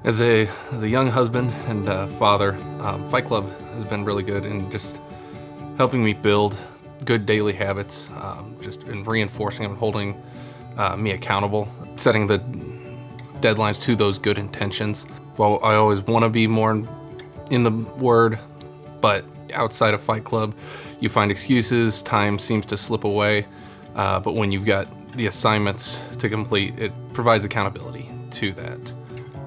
As a young husband and father, Fight Club has been really good in just helping me build good daily habits, just in reinforcing them and holding me accountable, setting the deadlines to those good intentions. Well, I always want to be more in the Word, but outside of Fight Club, you find excuses, time seems to slip away, but when you've got the assignments to complete, it provides accountability to that.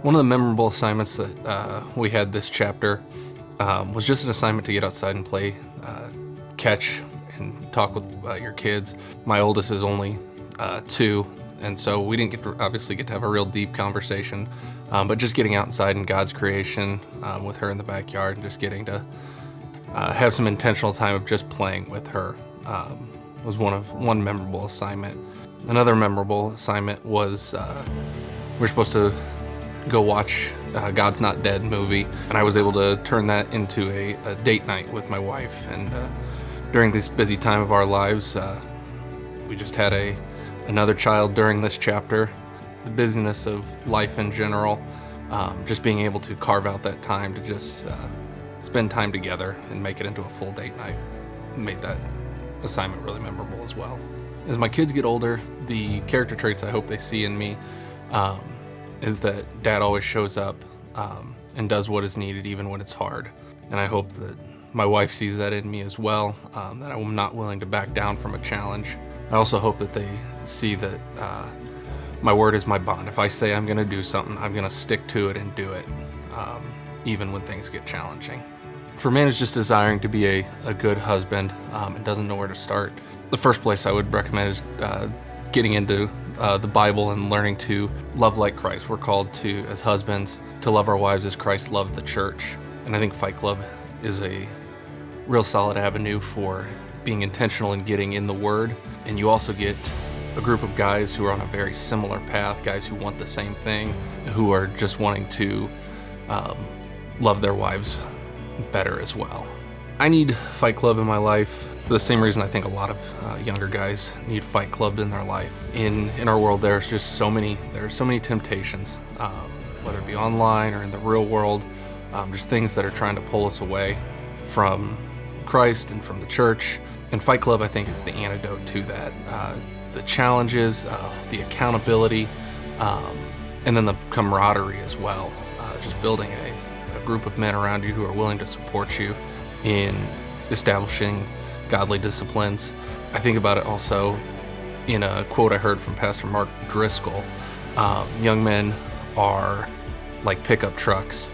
One of the memorable assignments that we had this chapter was just an assignment to get outside and play catch and talk with your kids. My oldest is only 2, and so we didn't obviously get to have a real deep conversation, but just getting outside in God's creation with her in the backyard and just getting to have some intentional time of just playing with her was one memorable assignment. Another memorable assignment was we were supposed to go watch God's Not Dead movie, and I was able to turn that into a date night with my wife. And during this busy time of our lives, we just had another child during this chapter. The busyness of life in general, just being able to carve out that time to just spend time together and make it into a full date night made that assignment really memorable as well. As my kids get older, the character traits I hope they see in me is that Dad always shows up and does what is needed even when it's hard. And I hope that my wife sees that in me as well, that I'm not willing to back down from a challenge. I also hope that they see that my word is my bond. If I say I'm gonna do something, I'm gonna stick to it and do it, even when things get challenging. For a man who's just desiring to be a good husband and doesn't know where to start, the first place I would recommend is getting into the Bible and learning to love like Christ. We're called to, as husbands, to love our wives as Christ loved the church. And I think Fight Club is a real solid avenue for being intentional in getting in the Word. And you also get a group of guys who are on a very similar path, guys who want the same thing, who are just wanting to love their wives better as well. I need Fight Club in my life for the same reason I think a lot of younger guys need Fight Club in their life. In our world, there are so many temptations, whether it be online or in the real world, just things that are trying to pull us away from Christ and from the church. And Fight Club, I think, is the antidote to that. The challenges, the accountability, and then the camaraderie as well. Just building a group of men around you who are willing to support you in establishing godly disciplines. I think about it also in a quote I heard from Pastor Mark Driscoll. Young men are like pickup trucks.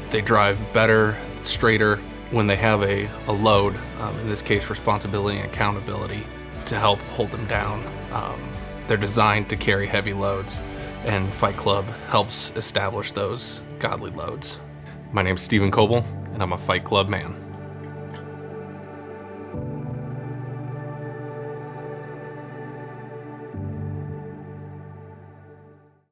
They drive better, straighter when they have a load, in this case responsibility and accountability, to help hold them down. They're designed to carry heavy loads, and Fight Club helps establish those godly loads. My name's Stephen Coble, and I'm a Fight Club man.